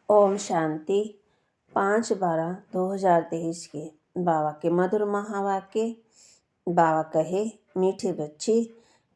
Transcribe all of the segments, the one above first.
ओम शांति। 5/12/2023 के बाबा के मधुर महावाक्य। बाबा कहे, मीठे बच्चे,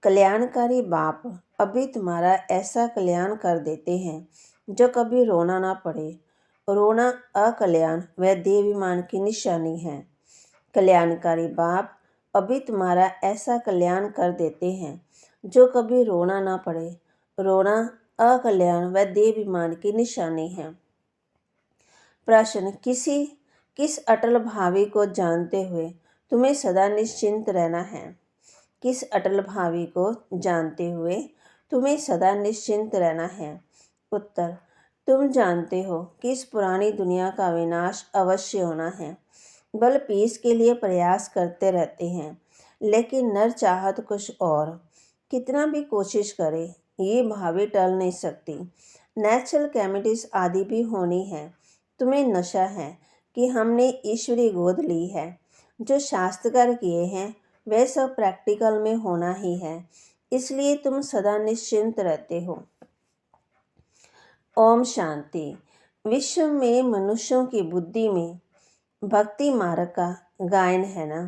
कल्याणकारी बाप अभी तुम्हारा ऐसा कल्याण कर देते हैं जो कभी रोना ना पड़े। रोना अकल्याण व देवाभिमान की निशानी है। कल्याणकारी बाप अभी तुम्हारा ऐसा कल्याण कर देते हैं जो कभी रोना ना पड़े। रोना अकल्याण व देवाभिमान की निशानी है। प्रश्न, किस अटल भावी को जानते हुए तुम्हें सदा निश्चिंत रहना है? किस अटल भावी को जानते हुए तुम्हें सदा निश्चिंत रहना है? उत्तर, तुम जानते हो कि इस पुरानी दुनिया का विनाश अवश्य होना है। बल पीस के लिए प्रयास करते रहते हैं, लेकिन नर चाहत कुछ और। कितना भी कोशिश करे, ये भावी टल नहीं सकती। नेचुरल कैमिटीज आदि भी होनी है। तुम्हें नशा है कि हमने ईश्वरी गोद ली है। जो शास्त्रकार किए हैं वह सब प्रैक्टिकल में होना ही है, इसलिए तुम सदा निश्चिंत रहते हो। ओम शांति। विश्व में मनुष्यों की बुद्धि में भक्ति मार्ग का गायन है ना,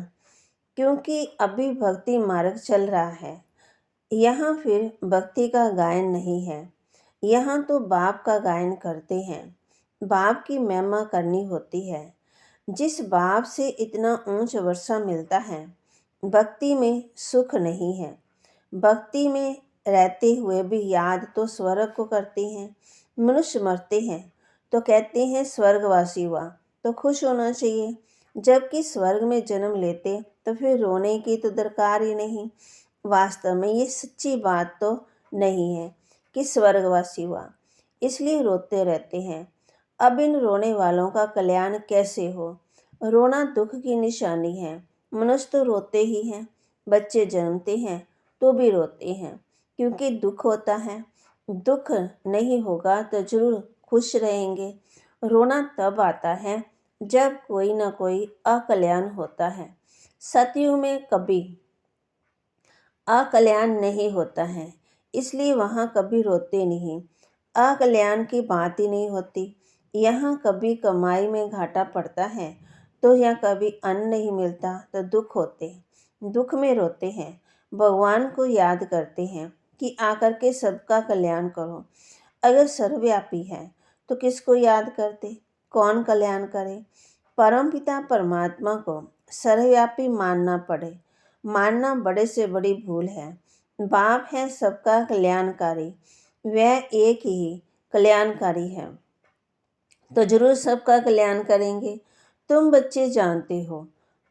क्योंकि अभी भक्ति मार्ग चल रहा है। यहाँ फिर भक्ति का गायन नहीं है। यहाँ तो बाप का गायन करते हैं। बाप की महिमा करनी होती है। जिस बाप से इतना ऊंच वर्षा मिलता है, भक्ति में सुख नहीं है। भक्ति में रहते हुए भी याद तो स्वर्ग को करते हैं। मनुष्य मरते हैं तो कहते हैं स्वर्गवासी हुआ, तो खुश होना चाहिए। जबकि स्वर्ग में जन्म लेते तो फिर रोने की तो दरकार ही नहीं। वास्तव में ये सच्ची बात तो नहीं है कि स्वर्गवासी हुआ, इसलिए रोते रहते हैं। अब इन रोने वालों का कल्याण कैसे हो? रोना दुख की निशानी है। मनुष्य तो रोते ही हैं। बच्चे जन्मते हैं तो भी रोते हैं, क्योंकि दुख होता है। दुख नहीं होगा तो जरूर खुश रहेंगे। रोना तब आता है जब कोई ना कोई अकल्याण होता है। सतयुग में कभी अकल्याण नहीं होता है, इसलिए वहाँ कभी रोते नहीं। अकल्याण की बात ही नहीं होती। यहाँ कभी कमाई में घाटा पड़ता है तो या कभी अन्न नहीं मिलता तो दुख होते, दुख में रोते हैं। भगवान को याद करते हैं कि आकर के सबका कल्याण करो। अगर सर्वव्यापी है तो किसको याद करते? कौन कल्याण करे? परमपिता परमात्मा को सर्वव्यापी मानना बड़े से बड़ी भूल है। बाप है सबका कल्याणकारी, वह एक ही कल्याणकारी है, तो जरूर सबका कल्याण करेंगे। तुम बच्चे जानते हो,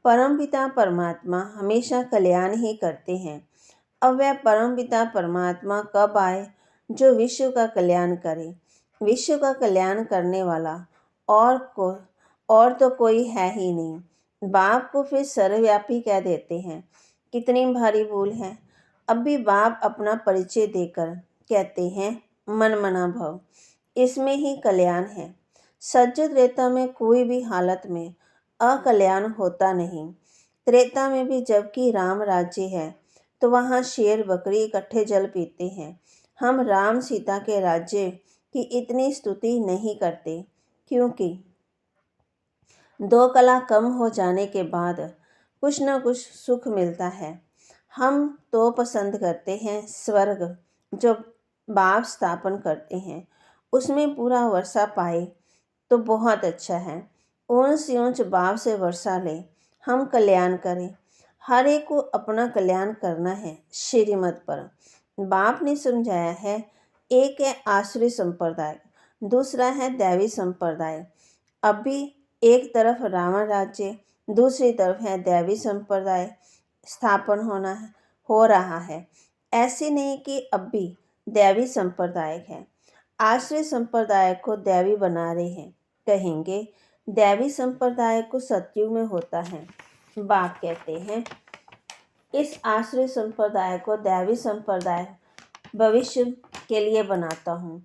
परमपिता परमात्मा हमेशा कल्याण ही करते हैं। अब वह परमपिता परमात्मा कब आए जो विश्व का कल्याण करे? विश्व का कल्याण करने वाला और तो कोई है ही नहीं। बाप को फिर सर्वव्यापी कह देते हैं। कितनी भारी भूल है। अब भी बाप अपना परिचय देकर कहते हैं मन मना भव, इसमें ही कल्याण है। सज्ज त्रेता में कोई भी हालत में अकल्याण होता नहीं। त्रेता में भी जबकि राम राज्य है तो वहाँ शेर बकरी इकट्ठे जल पीते हैं। हम राम सीता के राज्य की इतनी स्तुति नहीं करते, क्योंकि 2 कला कम हो जाने के बाद कुछ न कुछ सुख मिलता है। हम तो पसंद करते हैं स्वर्ग जो बाप स्थापन करते हैं, उसमें पूरा वर्षा पाए तो बहुत अच्छा है। ऊंच से ऊंच बाप से वर्षा ले, हम कल्याण करें। हर एक को अपना कल्याण करना है श्रीमत पर। बाप ने समझाया है, एक है आसुरी संप्रदाय, दूसरा है दैवी संप्रदाय। अभी एक तरफ रावण राज्य, दूसरी तरफ है दैवी संप्रदाय स्थापन हो रहा है। ऐसे नहीं कि अब भी दैवी संप्रदाय है। आश्रय संप्रदाय को दैवी बना रहे हैं। कहेंगे दैवी संप्रदाय को सतयुग में होता है। बाप कहते हैं इस आश्रय संप्रदाय को दैवी संप्रदाय भविष्य के लिए बनाता हूँ।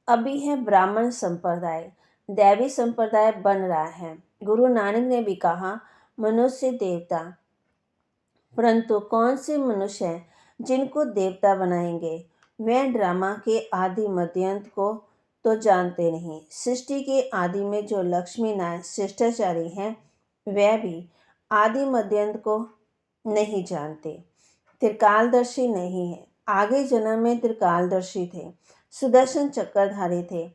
अभी है ब्राह्मण संप्रदाय, दैवी संप्रदाय बन रहा है। गुरु नानक ने भी कहा मनुष्य देवता, परंतु कौन से मनुष्य हैं जिनको देवता बनाएंगे? वह ड्रामा के आदि मध्यंत को तो जानते नहीं। सृष्टि के आदि में जो लक्ष्मी नारायण शिष्टाचारी हैं, वह भी आदि मध्यांत को नहीं जानते, त्रिकालदर्शी नहीं है। आगे जन्म में त्रिकालदर्शी थे, सुदर्शन चक्रधारी थे,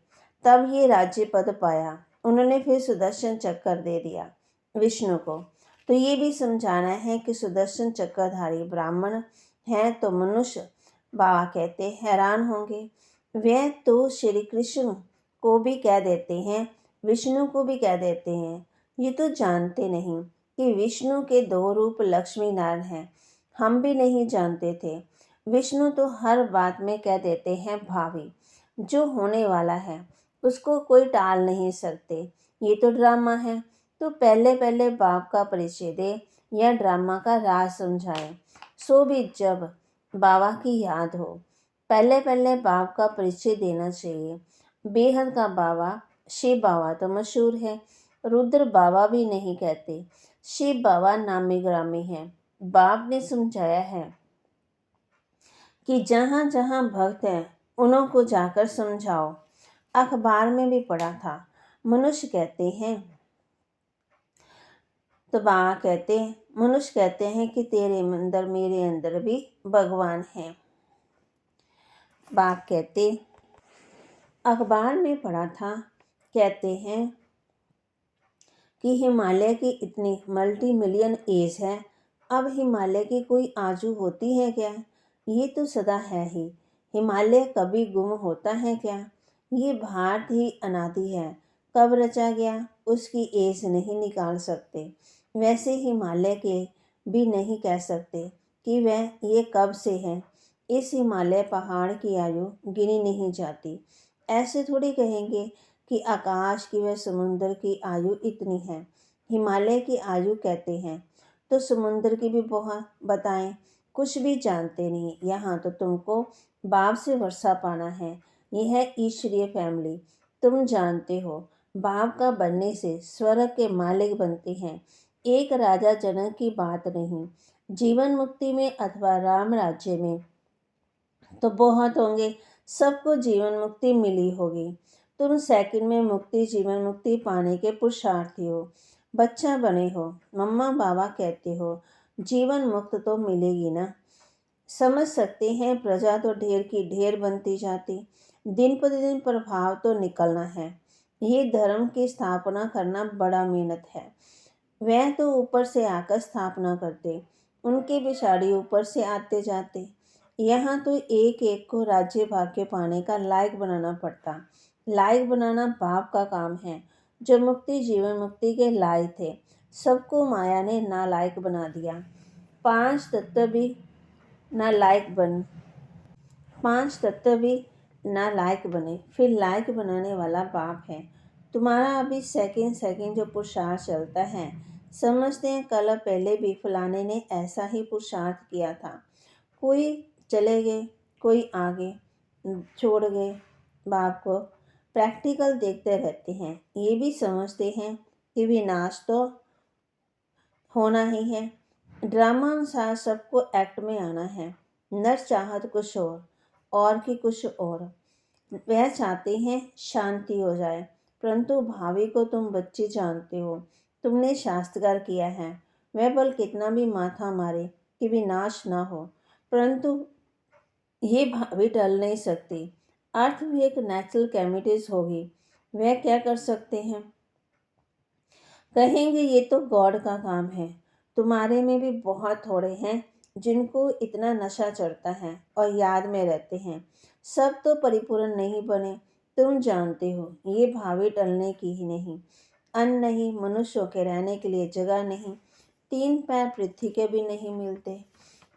तब ये राज्य पद पाया। उन्होंने फिर सुदर्शन चक्र दे दिया विष्णु को। तो ये भी समझाना है कि सुदर्शन चक्रधारी ब्राह्मण हैं तो मनुष्य बाबा कहते हैरान होंगे। वह तो श्री कृष्ण को भी कह देते हैं, विष्णु को भी कह देते हैं। ये तो जानते नहीं कि विष्णु के दो रूप लक्ष्मी नारायण हैं। हम भी नहीं जानते थे। विष्णु तो हर बात में कह देते हैं भावी। जो होने वाला है उसको कोई टाल नहीं सकते। ये तो ड्रामा है। तो पहले पहले बाप का परिचय दे या ड्रामा का राज समझाए, सो भी जब बाबा की याद हो। पहले पहले बाप का परिचय देना चाहिए। बेहद का बाबा शिव बाबा तो मशहूर है, रुद्र बाबा भी नहीं कहते, शिव बाबा नामी ग्रामी है। बाप ने समझाया है कि जहाँ जहाँ भक्त हैं उन्हों को जाकर समझाओ। अखबार में भी पढ़ा था। मनुष्य कहते हैं तो बाबा कहते हैं, मनुष्य कहते हैं कि तेरे अंदर मेरे अंदर भी भगवान है। बाप कहते अखबार में पढ़ा था, कहते हैं कि हिमालय की इतनी मल्टी मिलियन एज है, अब हिमालय की कोई आजू होती है क्या? ये तो सदा है ही। हिमालय कभी गुम होता है क्या? ये भारत ही अनादि है, कब रचा गया उसकी एज नहीं निकाल सकते। वैसे हिमालय के भी नहीं कह सकते कि वह ये कब से है। इस हिमालय पहाड़ की आयु गिनी नहीं जाती। ऐसे थोड़ी कहेंगे कि आकाश की व समुद्र की आयु इतनी है। हिमालय की आयु कहते हैं तो समुद्र की भी बहुत बताएं। कुछ भी जानते नहीं। यहाँ तो तुमको बाप से वर्षा पाना है। यह है ईश्वरीय फैमिली। तुम जानते हो बाप का बनने से स्वर्ग के मालिक बनते हैं। एक राजा जनक की बात नहीं। जीवन मुक्ति में अथवा राम राज्य में तो बहुत होंगे, सबको जीवन मुक्ति मिली होगी। तुम सेकंड में मुक्ति जीवन मुक्ति पाने के पुरुषार्थी हो। बच्चा बने हो, मम्मा बाबा कहते हो, जीवन मुक्त तो मिलेगी ना। समझ सकते हैं प्रजा तो ढेर की ढेर बनती जाती। दिन प्रतिदिन प्रभाव तो निकलना है। ये धर्म की स्थापना करना बड़ा मेहनत है। वह तो ऊपर से आकर स्थापना करते, उनके बिछाड़ी ऊपर से आते जाते। यहाँ तो एक एक को राज्य भाग्य पाने का लायक बनाना पड़ता। लायक बनाना बाप का काम है। जो मुक्ति जीवन मुक्ति के लायक थे, सबको माया ने नालायक बना दिया। पांच तत्व भी नालायक बने, फिर लायक बनाने वाला बाप है। तुम्हारा अभी सेकंड सेकंड जो पुरुषार्थ चलता है, समझते हैं कल पहले भी फलाने ने ऐसा ही पुरुषार्थ किया था। कोई चले गए, कोई आगे छोड़ गए बाप को। प्रैक्टिकल देखते रहते हैं। ये भी समझते हैं कि विनाश तो होना ही है। ड्रामा अनुसार सबको एक्ट में आना है। नर चाहत कुछ और कि कुछ और। वह चाहते हैं शांति हो जाए, परंतु भावी को तुम बच्चे जानते हो। तुमने शास्त्रकार किया है। वह बल कितना भी माथा मारे कि विनाश ना हो, परंतु ये भावी टल नहीं सकती। अर्थ भी एक नेचुरल कैमिटीज होगी। वह क्या कर सकते हैं? कहेंगे ये तो गॉड का काम है। तुम्हारे में भी बहुत थोड़े हैं जिनको इतना नशा चढ़ता है और याद में रहते हैं। सब तो परिपूर्ण नहीं बने। तुम जानते हो ये भावी टलने की ही नहीं। अन्न नहीं, मनुष्यों के रहने के लिए जगह नहीं, 3 पैर पृथ्वी के भी नहीं मिलते।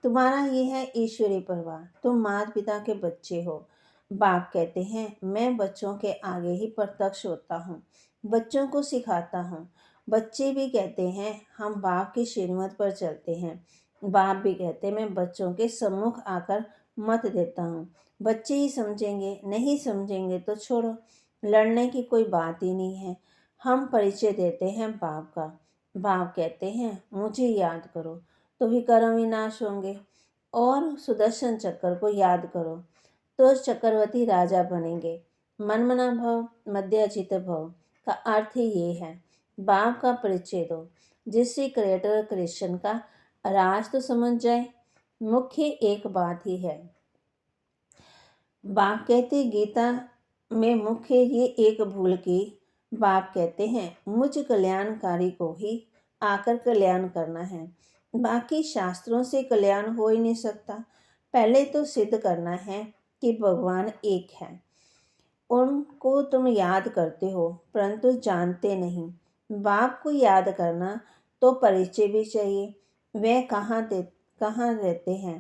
तुम्हारा ये है ईश्वरीय परिवार। तुम माता पिता के बच्चे हो। बाप कहते हैं मैं बच्चों के आगे ही प्रत्यक्ष होता हूँ, बच्चों को सिखाता हूँ। बच्चे भी कहते हैं हम बाप की श्रीमत पर चलते हैं। बाप भी कहते हैं मैं बच्चों के सम्मुख आकर मत देता हूँ। बच्चे ही समझेंगे, नहीं समझेंगे तो छोड़ो। लड़ने की कोई बात ही नहीं है। हम परिचय देते हैं बाप का। बाप कहते हैं मुझे याद करो तो विकर्म विनाश होंगे, और सुदर्शन चक्र को याद करो तो चक्रवर्ती राजा बनेंगे। मनमना भव, मध्याजित भव का अर्थ ही ये है। बाप का परिचय दो, जिससे क्रिएटर क्रिएशन का राज तो समझ जाए। मुख्य एक बात ही है। बाप कहते गीता में मुख्य ये एक भूल की। बाप कहते हैं मुझ कल्याणकारी को ही आकर कल्याण करना है, बाकी शास्त्रों से कल्याण हो ही नहीं सकता। पहले तो सिद्ध करना है कि भगवान एक है। उनको तुम याद करते हो परंतु जानते नहीं। बाप को याद करना तो परिचय भी चाहिए। वह कहाँ रहते हैं,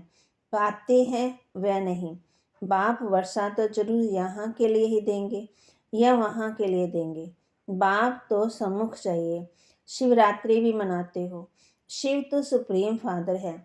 पाते हैं वह नहीं। बाप वर्षा तो जरूर यहाँ के लिए ही देंगे या वहाँ के लिए देंगे। बाप तो सम्मुख चाहिए। शिवरात्रि भी मनाते हो। शिव तो सुप्रीम फादर है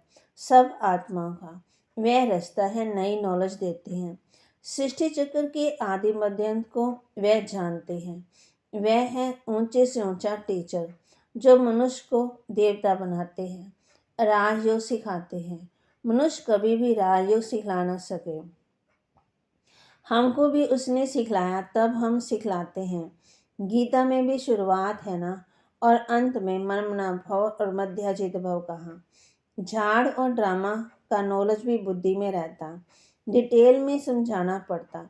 सब आत्माओं का। वह रास्ता है, नई नॉलेज देते हैं। सृष्टि चक्र के आदि मध्यांत को वह जानते हैं। वह है ऊंचे से ऊंचा टीचर जो मनुष्य को देवता बनाते हैं, राजयोग सिखाते हैं। मनुष्य कभी भी राजयोग सिखला न सके। हमको भी उसने सिखलाया तब हम सिखलाते हैं। गीता में भी शुरुआत है ना, और अंत में मनमना भव और मध्याजित भव कहा। झाड़ और ड्रामा का नॉलेज भी बुद्धि में रहता, डिटेल में समझाना पड़ता।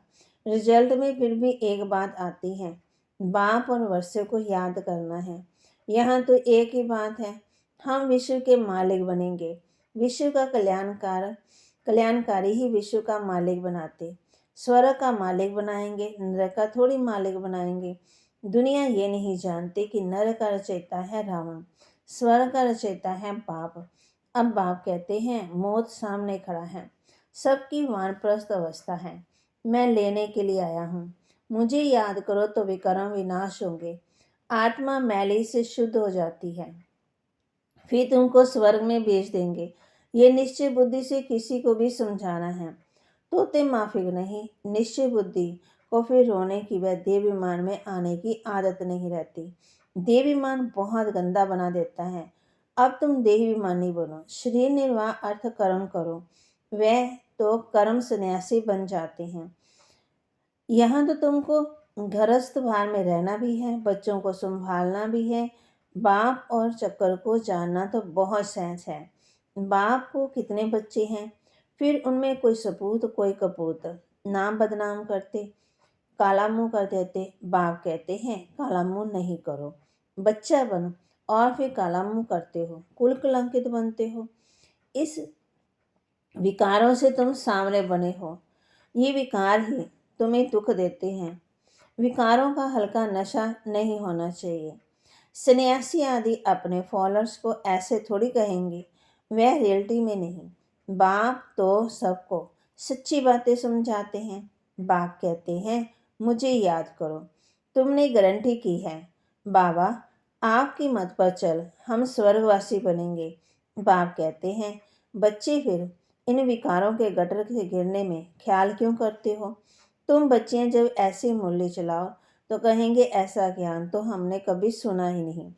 रिजल्ट में फिर भी एक बात आती है, बाप और वर्षे को याद करना है। यहाँ तो एक ही बात है, हम विश्व के मालिक बनेंगे। विश्व का कल्याणकारी ही विश्व का मालिक बनाते। स्वर्ग का मालिक बनाएंगे, नरक का थोड़ी मालिक बनाएंगे। दुनिया ये नहीं जानती कि नरक का रचयिता है रावण, स्वर्ग का रचयिता है बाप। अब बाप कहते हैं मौत सामने खड़ा है, सबकी वानप्रस्थ अवस्था है, मैं लेने के लिए आया हूँ। मुझे याद करो तो विकर्म विनाश होंगे। आत्मा मैली से शुद्ध हो जाती है, फिर तुमको स्वर्ग में भेज देंगे। ये निश्चय बुद्धि से किसी को भी समझाना है। तोते माफिक नहीं, निश्चय बुद्धि को फिर रोने की वह देवीमान में आने की आदत नहीं रहती। देवीमान बहुत गंदा बना देता है। अब तुम देवीमानी बनो, शरीर निर्वाह अर्थ कर्म करो। वह तो कर्म सन्यासी बन जाते हैं। यहाँ तो तुमको घरस्थ भार में रहना भी है, बच्चों को संभालना भी है। बाप और चक्कर को जानना तो बहुत सहज है। बाप को कितने बच्चे हैं, फिर उनमें कोई सपूत कोई कपूत, नाम बदनाम करते, काला मुंह कर देते। बाप कहते हैं काला मुंह नहीं करो, बच्चा बनो, और फिर काला मुंह करते हो, कुल कलंकित बनते हो। इस विकारों से तुम सामने बने हो। ये विकार ही तुम्हें दुख देते हैं। विकारों का हल्का नशा नहीं होना चाहिए। सन्यासी आदि अपने फॉलोअर्स को ऐसे थोड़ी कहेंगे, वह रियलिटी में नहीं। बाप तो सबको सच्ची बातें समझाते हैं। बाप कहते हैं मुझे याद करो, तुमने गारंटी की है। बाबा आपकी मत पर चल, हम स्वर्गवासी बनेंगे। बाप कहते हैं बच्चे फिर इन विकारों के गटर से गिरने में ख्याल क्यों करते हो। तुम बच्चियां जब ऐसे मूल्य चलाओ तो कहेंगे ऐसा ज्ञान तो हमने कभी सुना ही नहीं।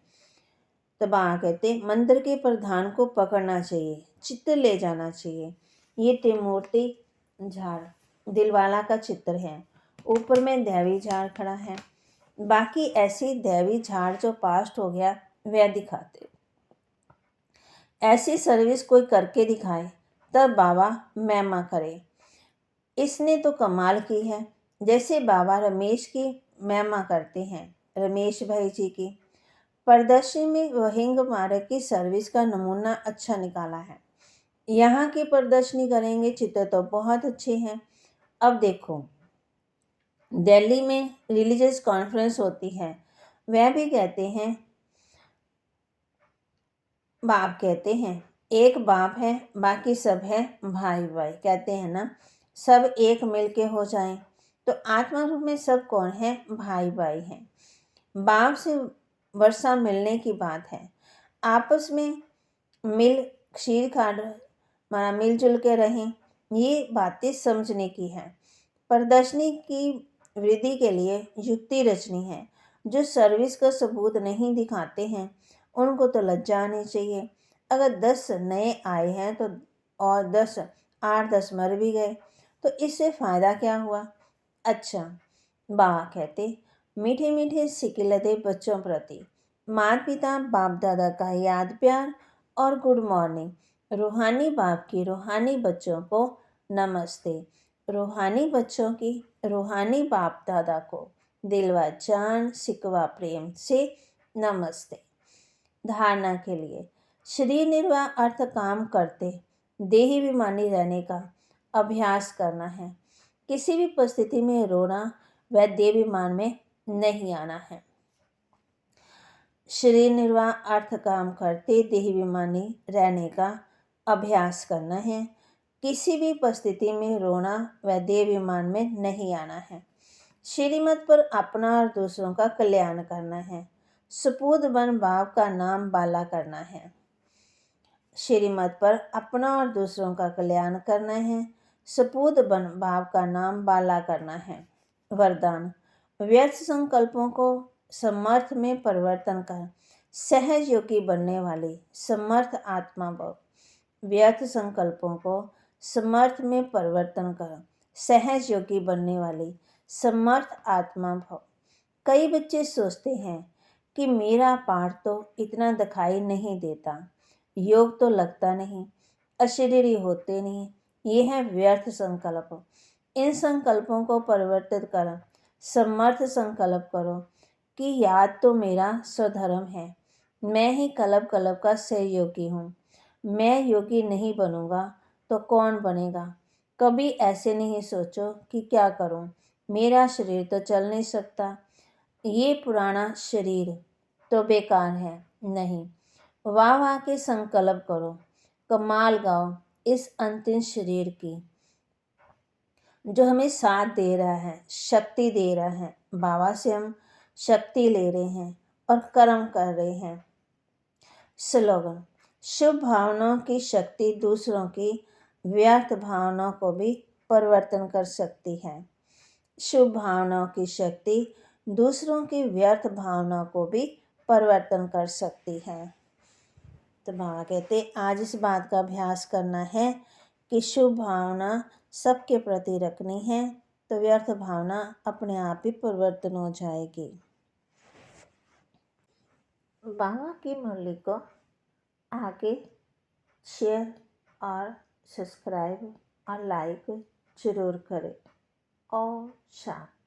तबा कहते मंदिर के प्रधान को पकड़ना चाहिए, चित्र ले जाना चाहिए। ये त्रिमूर्ति झाड़ दिलवाला का चित्र है। ऊपर में दैवी झाड़ खड़ा है। बाकी ऐसी दैवी झाड़ जो पास्ट हो गया वह दिखाते। ऐसी सर्विस कोई करके दिखाए तब बाबा महिमा करे। इसने तो कमाल की है। जैसे बाबा रमेश की महिमा करते हैं, रमेश भाई जी की। प्रदर्शनी में वहिंग मार्ग की सर्विस का नमूना अच्छा निकाला है। यहाँ की प्रदर्शनी करेंगे, चित्र तो बहुत अच्छे हैं। अब देखो दिल्ली में रिलीजियस कॉन्फ्रेंस होती है, वह भी कहते हैं, बाप कहते हैं एक बाप है बाकी सब है भाई भाई। कहते हैं ना सब एक मिल के हो जाएं, तो आत्मा रूप में सब कौन है, भाई भाई हैं। बाप से वर्षा मिलने की बात है। आपस में मिल क्षीर खाड़ माना मिलजुल के रहें, ये बातें समझने की है। प्रदर्शनी की वृद्धि के लिए युक्ति रचनी है। जो सर्विस का सबूत नहीं दिखाते हैं उनको तो लज्जा आनी चाहिए। अगर 10 नए आए हैं तो और 8-10 मर भी गए तो इससे फ़ायदा क्या हुआ। अच्छा बाबा कहते, मीठे मीठे सिकिलते बच्चों प्रति माता पिता बाप दादा का याद प्यार और गुड मॉर्निंग। रूहानी बाप की रूहानी बच्चों को नमस्ते। रूहानी बच्चों की रूहानी बाप दादा को दिलवा जान सिकवा प्रेम से नमस्ते। धारणा के लिए शरीर निर्वाह अर्थ काम करते देही विमानी रहने का अभ्यास करना है। किसी भी परिस्थिति में रोना व देहाभिमान में नहीं आना है। शरीर निर्वाह अर्थ काम करते देहाभिमानी रहने का अभ्यास करना है। किसी भी परिस्थिति में रोना व देहाभिमान में नहीं आना है। श्रीमत पर अपना और दूसरों का कल्याण करना है। सपूत बन बाप का नाम बाला करना है। श्रीमत पर अपना और दूसरों का कल्याण करना है। सपूत बन बाप का नाम बाला करना है। वरदान, व्यर्थ संकल्पों को समर्थ में परिवर्तन कर सहज योगी बनने वाली समर्थ आत्मा भव। व्यर्थ संकल्पों को समर्थ में परिवर्तन कर सहज योगी बनने वाली समर्थ आत्मा भव। कई बच्चे सोचते हैं कि मेरा पाठ तो इतना दिखाई नहीं देता, योग तो लगता नहीं, अशरीरी होते नहीं, ये है व्यर्थ संकल्प। इन संकल्पों को परिवर्तित कर समर्थ संकल्प करो कि याद तो मेरा स्वधर्म है, मैं ही कल्प कल्प का सहयोगी हूँ। मैं योगी नहीं बनूंगा तो कौन बनेगा। कभी ऐसे नहीं सोचो कि क्या करूँ, मेरा शरीर तो चल नहीं सकता, ये पुराना शरीर तो बेकार है। नहीं, वाह वाह के संकल्प करो, कमाल गाओ इस अंतिम शरीर की जो हमें साथ दे रहा है, शक्ति दे रहा है। बाबा से हम शक्ति ले रहे हैं और कर्म कर रहे हैं। स्लोगन, शुभ भावनाओं की शक्ति दूसरों की व्यर्थ भावनाओं को भी परिवर्तन कर सकती है। शुभ भावनाओं की शक्ति दूसरों की व्यर्थ भावनाओं को भी परिवर्तन कर सकती है। तो बाबा कहते आज इस बात का अभ्यास करना है कि शुभ भावना सबके प्रति रखनी है, तो व्यर्थ भावना अपने आप ही परिवर्तन हो जाएगी। बाबा की मुरली को आगे शेयर और सब्सक्राइब और लाइक जरूर करें। और शांति।